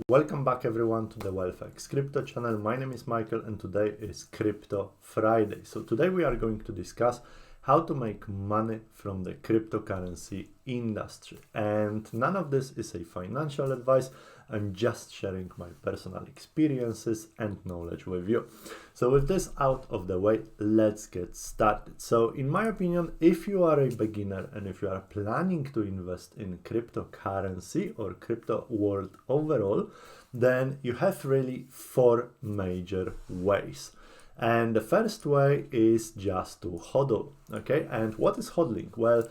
Welcome back everyone to the Wildfix crypto channel. My name is Michael and today is Crypto Friday. So today we are going to discuss how to make money from the cryptocurrency industry. And none of this is a financial advice. I'm just sharing my personal experiences and knowledge with you. So with this out of the way, let's get started. So in my opinion, if you are a beginner and if you are planning to invest in cryptocurrency or crypto world overall, then you have really four major ways. And the first way is just to hodl, okay? And what is hodling? Well,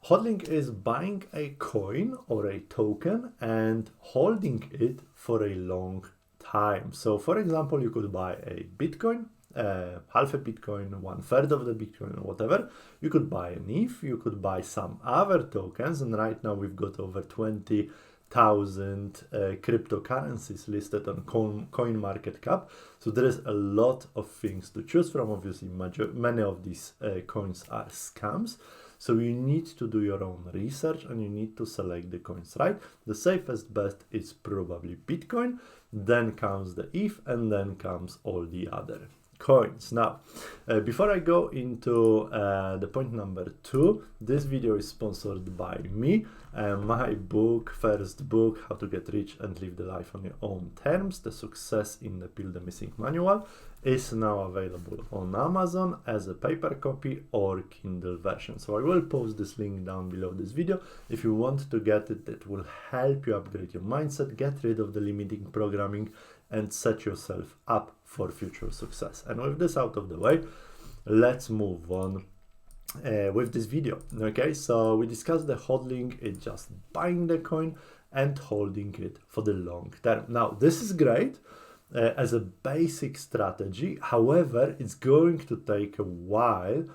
hodling is buying a coin or a token and holding it for a long time. So for example, you could buy a Bitcoin, half a Bitcoin, 1/3 of the Bitcoin, or whatever. You could buy an ETH, you could buy some other tokens, and right now we've got over 20,000 cryptocurrencies listed on CoinMarketCap. So there is a lot of things to choose from. Obviously, many of these coins are scams. So you need to do your own research and you need to select the coins right. The safest bet is probably Bitcoin, then comes the ETH, and then comes all the other coins. Now, before I go into the point number 2, this video is sponsored by me. My book, first book, How to Get Rich and Live the Life on Your Own Terms, The Success in the Peel the Missing Manual, is now available on Amazon as a paper copy or Kindle version. So I will post this link down below this video. If you want to get it, it will help you upgrade your mindset, get rid of the limiting programming, and set yourself up for future success. And with this out of the way, let's move on with this video. Okay, so we discussed the hodling. It's just buying the coin and holding it for the long term. Now, this is great as a basic strategy. However, it's going to take a while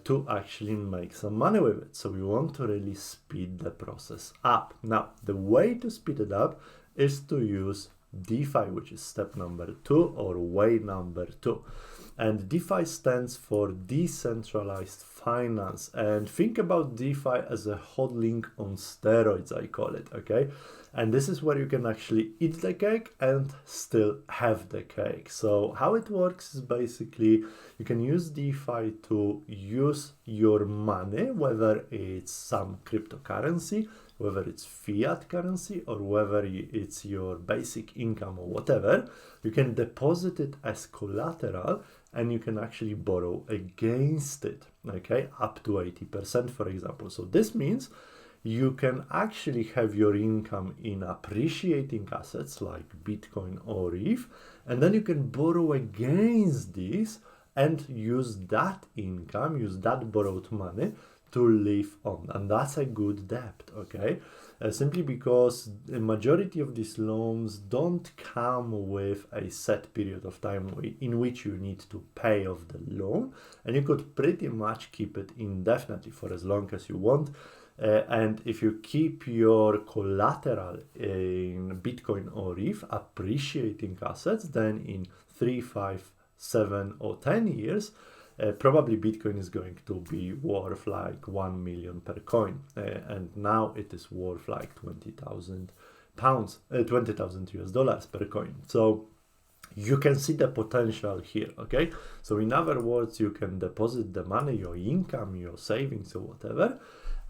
to actually make some money with it. So we want to really speed the process up. Now, the way to speed it up is to use DeFi, which is step number 2 or way number 2. And DeFi stands for decentralized finance. And think about DeFi as a hodling on steroids, I call it, okay? And this is where you can actually eat the cake and still have the cake. So how it works is basically you can use DeFi to use your money, whether it's some cryptocurrency, whether it's fiat currency, or whether it's your basic income or whatever. You can deposit it as collateral and you can actually borrow against it, okay, up to 80%, for example. So this means you can actually have your income in appreciating assets like Bitcoin or ETH, and then you can borrow against these and use that income, use that borrowed money to live on. And that's a good debt, okay? Simply because the majority of these loans don't come with a set period of time in which you need to pay off the loan, and you could pretty much keep it indefinitely for as long as you want. And if you keep your collateral in Bitcoin or ETH, appreciating assets, then in 3, 5, 7 or 10 years, probably Bitcoin is going to be worth like 1 million per coin. And now it is worth like 20,000 pounds, 20,000 US dollars per coin. So you can see the potential here, okay? So in other words, you can deposit the money, your income, your savings or whatever,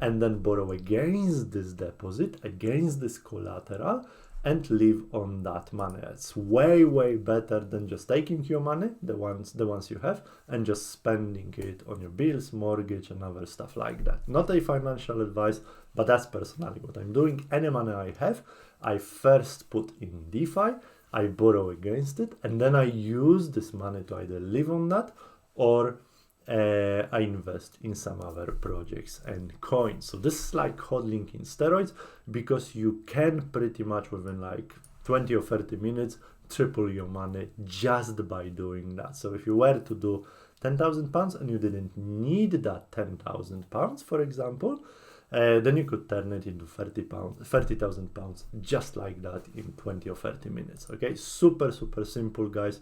and then borrow against this deposit, against this collateral, and live on that money. It's way, way better than just taking your money, the ones you have, and just spending it on your bills, mortgage, and other stuff like that. Not a financial advice, but that's personally what I'm doing. Any money I have, I first put in DeFi, I borrow against it, and then I use this money to either live on that or I invest in some other projects and coins. So this is like hodling in steroids, because you can pretty much within like 20 or 30 minutes triple your money just by doing that. So if you were to do 10,000 pounds and you didn't need that 10,000 pounds, for example, then you could turn it into 30,000 pounds just like that in 20 or 30 minutes. Okay, super simple, guys.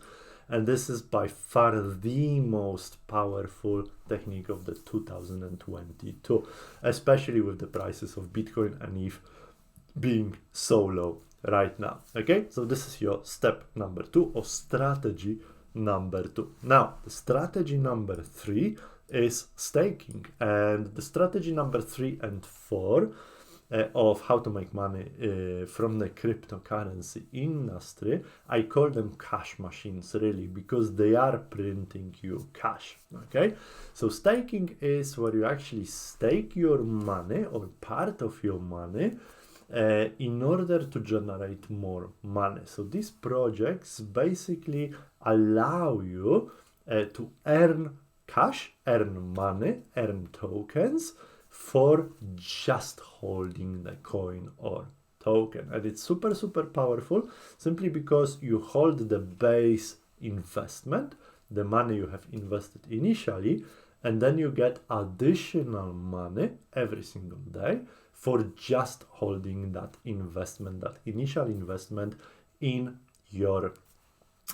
And this is by far the most powerful technique of the 2022, especially with the prices of Bitcoin and ETH being so low right now. Okay, so this is your step number 2 or strategy number 2. Now, the strategy number 3 is staking, and the strategy number 3 and 4 of how to make money from the cryptocurrency industry, I call them cash machines, really, because they are printing you cash. Okay, so staking is where you actually stake your money or part of your money in order to generate more money. So these projects basically allow you to earn cash, earn money, earn tokens for just holding the coin or token. And it's super, super powerful simply because you hold the base investment, the money you have invested initially, and then you get additional money every single day for just holding that investment, that initial investment in your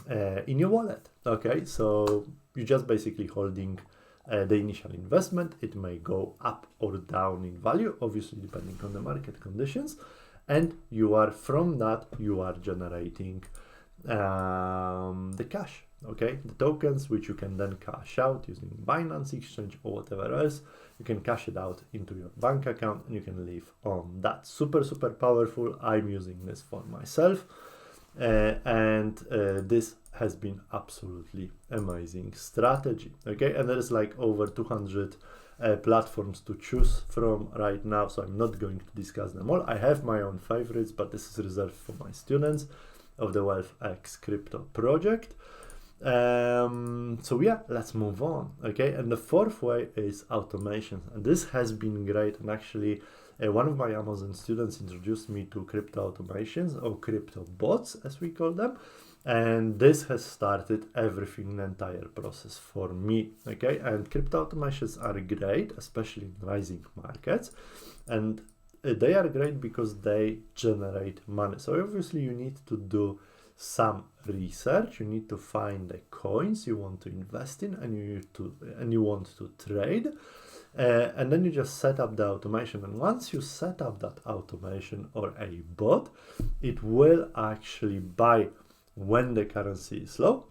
wallet. Okay, so you're just basically holding the initial investment. It may go up or down in value, obviously depending on the market conditions, and you are from that you are generating the cash. Okay, the tokens which you can then cash out using Binance exchange or whatever else. You can cash it out into your bank account and you can live on that. Super, super powerful. I'm using this for myself, and this has been absolutely amazing strategy. Okay, and there is like over 200 platforms to choose from right now, so I'm not going to discuss them all. I have my own favorites, but this is reserved for my students of the WealthX crypto project. So yeah, let's move on. Okay, and the fourth way is automation, and this has been great. And actually one of my Amazon students introduced me to crypto automations, or crypto bots as we call them, and this has started everything, the entire process for me. Okay, and crypto automations are great, especially in rising markets, and they are great because they generate money. So obviously you need to do some research, you need to find the coins you want to invest in, and you want to trade, and then you just set up the automation. And once you set up that automation or a bot, it will actually buy when the currency is low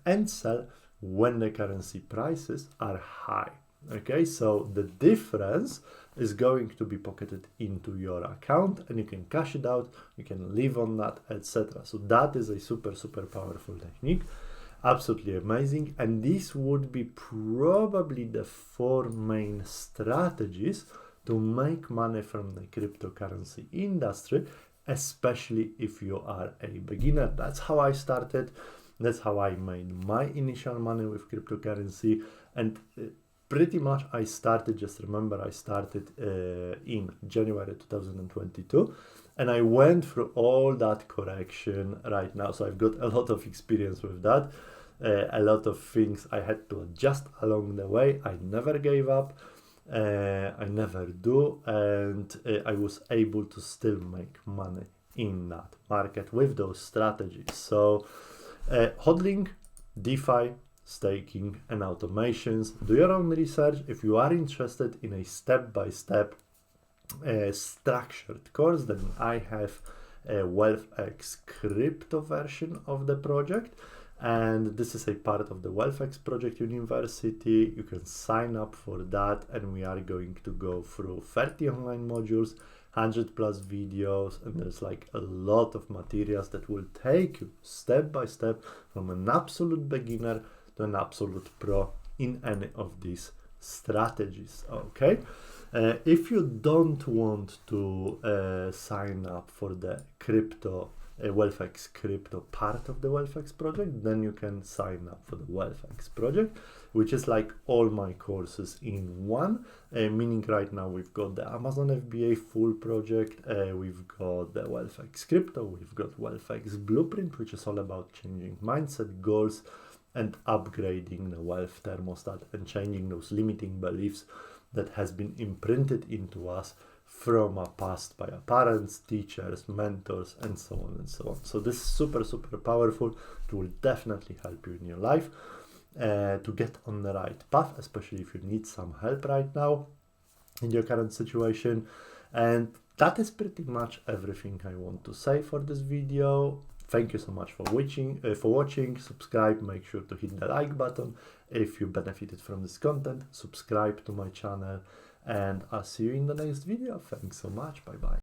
and sell when the currency prices are high. Okay, so the difference is going to be pocketed into your account and you can cash it out, you can live on that, etc. So that is a super, super powerful technique, absolutely amazing. And this would be probably the 4 main strategies to make money from the cryptocurrency industry, especially if you are a beginner. That's how I started, that's how I made my initial money with cryptocurrency. And pretty much I started, just remember, I started in January 2022, and I went through all that correction right now. So I've got a lot of experience with that, a lot of things I had to adjust along the way. I never gave up, I never do, and I was able to still make money in that market with those strategies. So hodling, DeFi, staking and automations. Do your own research. If you are interested in a step-by-step structured course, then I have a WealthX crypto version of the project, and this is a part of the WealthX Project University. You can sign up for that, and we are going to go through 30 online modules, 100 plus videos, and there's like a lot of materials that will take you step by step from an absolute beginner to an absolute pro in any of these strategies. Okay, if you don't want to sign up for the crypto WealthX crypto part of the WealthX project, then you can sign up for the WealthX project, which is like all my courses in one, meaning right now we've got the Amazon FBA full project, we've got the WealthX crypto, we've got WealthX blueprint, which is all about changing mindset, goals, and upgrading the wealth thermostat and changing those limiting beliefs that has been imprinted into us from our past by our parents, teachers, mentors, and so on and so on. So this is super, super powerful. It will definitely help you in your life to get on the right path, especially if you need some help right now in your current situation. And that is pretty much everything I want to say for this video. Thank you so much for watching. Subscribe, make sure to hit the like button if you benefited from this content. Subscribe to my channel, and I'll see you in the next video. Thanks so much. Bye bye.